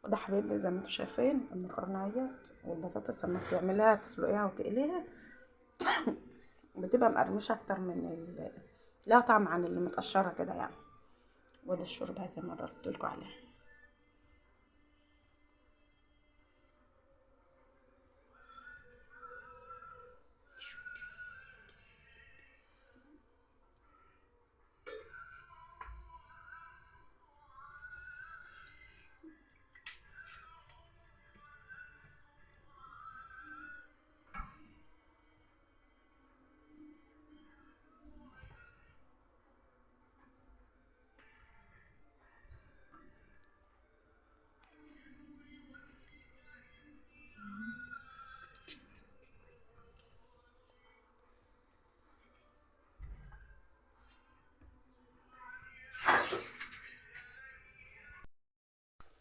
وده حبايبي زي ما انتوا شايفين المكرونيات والبطاطس لما بتعمليها تسلقيها وتقليها بتبقى مقرمشه اكتر لها طعم عن اللي متقشره كده يعني. وده الشوربه زي ما قلتلكوا عليها.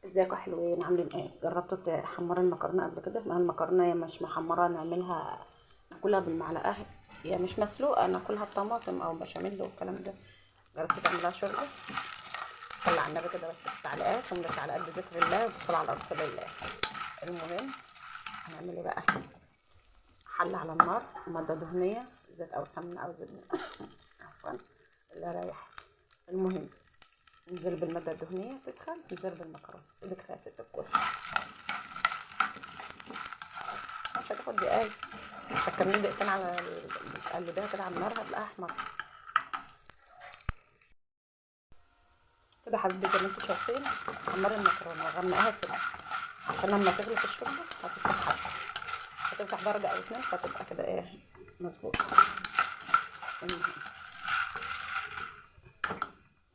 ازيكم حلوين عاملين ايه؟ جربتوا تحمروا المكرونه قبل كده؟ ما المكرونه يا مش محمره نعملها ناكلها بالمعلقه، يا مش مسلوقه ناكلها بطماطم او بشاميل والكلام ده. جربتوا تعملوها شوربه؟ صلى على النبي كده بس في التعليقات ومش على قد ذكر الله والصلاه على رسول الله. المهم هنعمل ايه بقى؟ حله على النار، ماده دهنيه، زيت او سمنه او زبده عفوا اللي رايح. المهم ننزل بالماده الدهنيه تسخن، ننزل بالمكرونه ايدك فيها ست الكل، مش هتاخد دقايق، هتكملي دقيقتين على تقلبيها كده على النار هتلاقيها احمر كده. حبيبتي زي ما انتوا شايفين حمري المكرونه وغمقيها سنه عشان لما تغلي في الشوربه هتفتح درجه او اتنين فتبقى كده ايه مظبوط.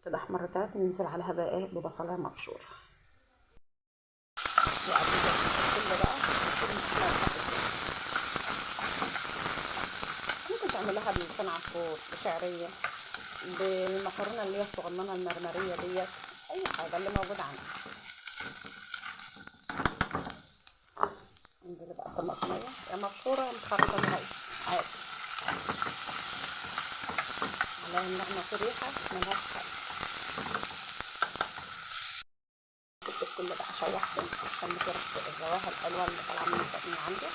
كده احمرتها ننزل عليها بقى ايه ببصلايه مبشوره وقبل كده بقى ممكن تعملها بلسان عصفور، بشعريه، بالمكرونه اللي هي الصغننه المرمريه ديت، اي حاجه اللي موجود عندك. ننزل بقى طماطميه يا مبشوره يا متخرطه نهائي عادي، عليها النعمه في ريحه ملهاش حل. جبت الكل بقى شوحته عشان ريحه الروايح الحلوه اللي طالعه من عندي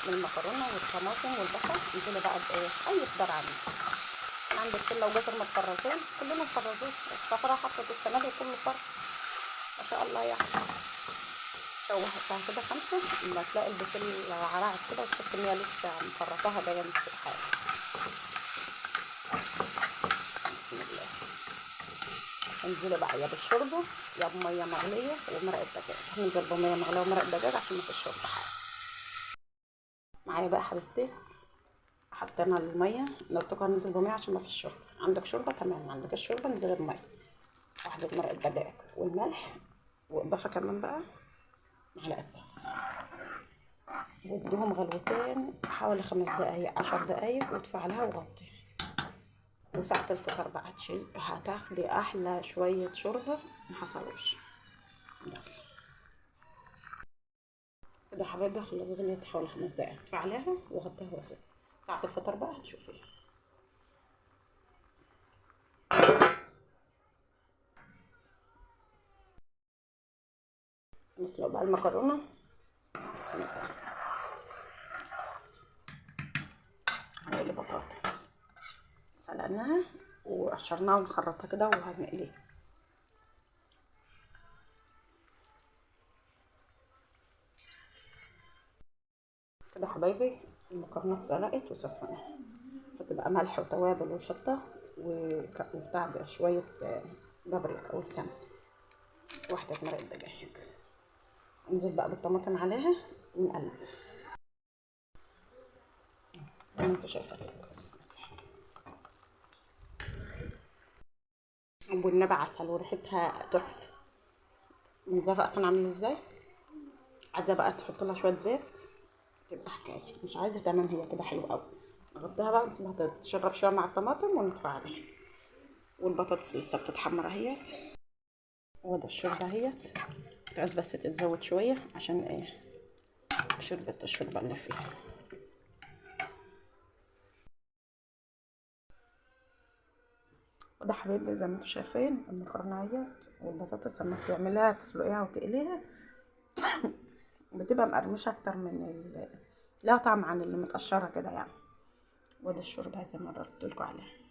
من المكرونه والطماطم والبصل. انزلي بقى بايه اي خضار عندك، عندك فله وجزر متفرزين كلنا مفرزين، الصفرا حطت السنه دي كله فرق ما شاء الله يعني. شوحتها كده خمسه لما تلاقي البسله عرقت كده وتحس ان هي لسه مفرطاها باين في الحاجه. بسم الله. انزلي بقى يا بالشوربه يا بميه مغليه ومرقه دجاج، ننزل بميه مغليه ومرقه دجاج عشان ما فيش شوربه حاجه. معايا بقى حبيبتي حطينا الميه، نرتقى ننزل بميه عشان ما فيش شوربه. عندك شوربه تمام، ما عندكش شوربه ننزل بميه. واحده مرقه دجاج والملح، واضافه كمان بقى معلقه صلصه، واديهم غلوتين حوالي 5 دقايق 10 دقايق وادفع عليها وغطي. وساعة الفطار بقى هتاخدي احلى شوية شوربة محصلوش. كده يا حبايبي خلصت ان هي حوالي 5 دقايق، ادفع عليها وغطيها واسيبها. ساعة الفطار بقى هتشوفيها. نسلق بقى المكرونة. بسم الله. هنقلي بطاطس سلقناها وقشرناها ونخرطها كده وهنقليها كده. حبايبي المكرونه اتسلقت وصفيناها، حط بقى ملح وتوابل وشطه وبتاع ده شويه بابريكا والسمن، واحده مرقه دجاج. انزل بقى بالطماطم عليها ونقلب زي ما انت شايفه كده. والنبي عسل وريحتها تحفه، منظرها اصلا عامل ازاي. عايزه بقى تحط لها شويه زيت تبقى حكايه، مش عايزه تمام هي كده حلوه قوي. نغطيها بقى نسيبها تشرب شويه مع الطماطم وندفع عليها. والبطاطس لسه بتتحمر اهيت، وده الشوربه اهيت، عايز بس تتزود شويه عشان ايه شوربه الشوربه اللي فيها. وده حبايبي زي ما انتوا شايفين المكرونيات والبطاطس لما بتعمليها تسلقيها وتقليها بتبقى مقرمشة اكتر من لا طعم عن اللي متقشرة كده يعني. وده الشوربة زي ما قلت لكم عليها.